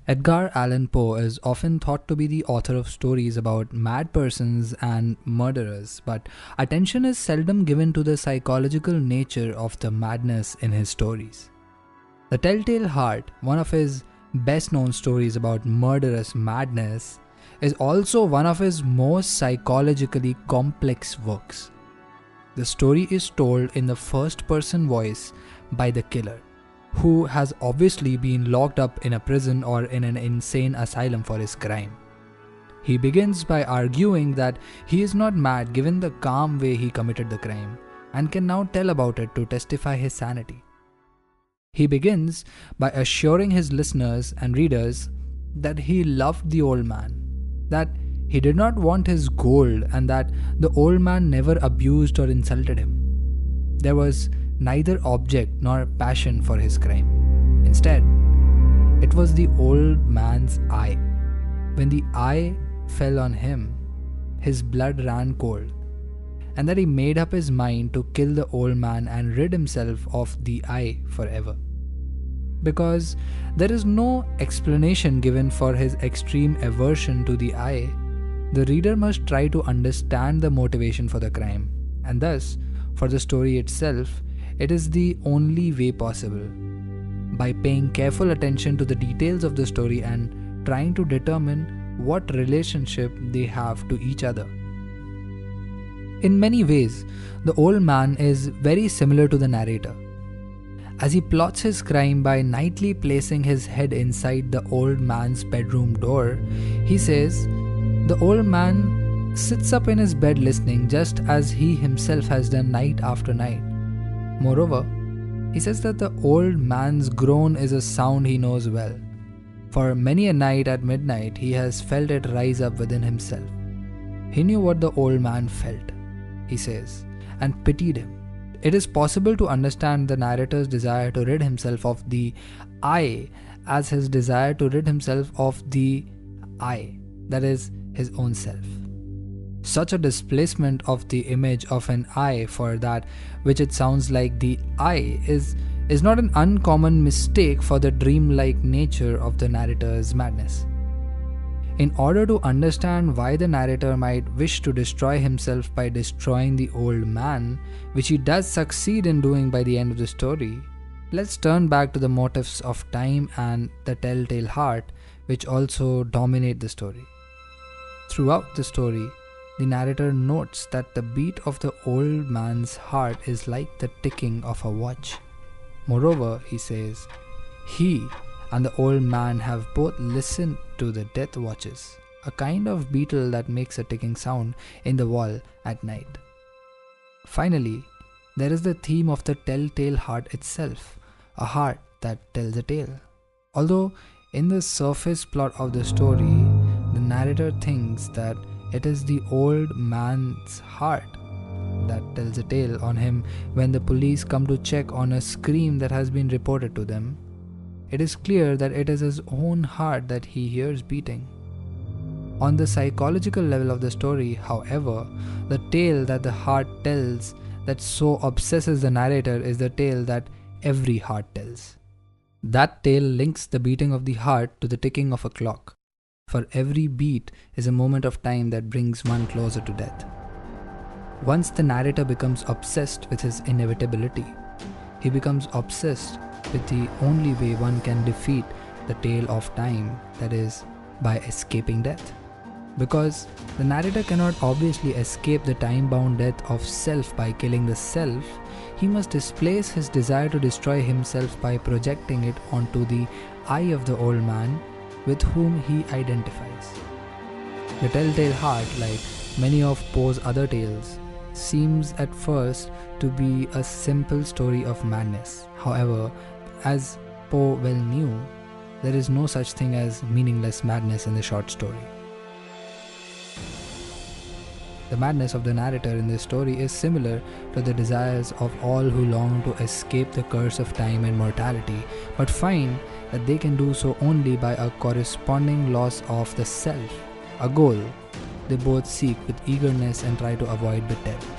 Edgar Allan Poe is often thought to be the author of stories about mad persons and murderers, but attention is seldom given to the psychological nature of the madness in his stories. The Telltale Heart, one of his best-known stories about murderous madness, is also one of his most psychologically complex works. The story is told in the first-person voice by the killer, who has obviously been locked up in a prison or in an insane asylum for his crime. He begins by arguing that he is not mad given the calm way he committed the crime, and can now tell about it to testify his sanity. He begins by assuring his listeners and readers that he loved the old man, that he did not want his gold, and that the old man never abused or insulted him. There was neither object nor passion for his crime. Instead, it was the old man's eye. When the eye fell on him, his blood ran cold, and that he made up his mind to kill the old man and rid himself of the eye forever. Because there is no explanation given for his extreme aversion to the eye, the reader must try to understand the motivation for the crime, and thus, for the story itself, it is the only way possible, by paying careful attention to the details of the story and trying to determine what relationship they have to each other. In many ways, the old man is very similar to the narrator. As he plots his crime by nightly placing his head inside the old man's bedroom door, he says, the old man sits up in his bed listening, just as he himself has done night after night. Moreover, he says that the old man's groan is a sound he knows well. For many a night at midnight, he has felt it rise up within himself. He knew what the old man felt, he says, and pitied him. It is possible to understand the narrator's desire to rid himself of the I as his desire to rid himself of the I, that is, his own self. Such a displacement of the image of an I for that which it sounds like the I is not an uncommon mistake for the dreamlike nature of the narrator's madness. In order to understand why the narrator might wish to destroy himself by destroying the old man, which he does succeed in doing by the end of the story, let's turn back to the motifs of time and the telltale heart, which also dominate the story. Throughout the story, the narrator notes that the beat of the old man's heart is like the ticking of a watch. Moreover, he says, he and the old man have both listened to the death watches, a kind of beetle that makes a ticking sound in the wall at night. Finally, there is the theme of the telltale heart itself, a heart that tells a tale. Although in the surface plot of the story, the narrator thinks that it is the old man's heart that tells a tale on him when the police come to check on a scream that has been reported to them. It is clear that it is his own heart that he hears beating. On the psychological level of the story, however, the tale that the heart tells that so obsesses the narrator is the tale that every heart tells. That tale links the beating of the heart to the ticking of a clock. For every beat is a moment of time that brings one closer to death. Once the narrator becomes obsessed with his inevitability, he becomes obsessed with the only way one can defeat the tale of time, that is, by escaping death. Because the narrator cannot obviously escape the time-bound death of self by killing the self, he must displace his desire to destroy himself by projecting it onto the eye of the old man with whom he identifies. The Telltale Heart, like many of Poe's other tales, seems at first to be a simple story of madness. However, as Poe well knew, there is no such thing as meaningless madness in the short story. The madness of the narrator in this story is similar to the desires of all who long to escape the curse of time and mortality, but find that they can do so only by a corresponding loss of the self, a goal they both seek with eagerness and try to avoid with death.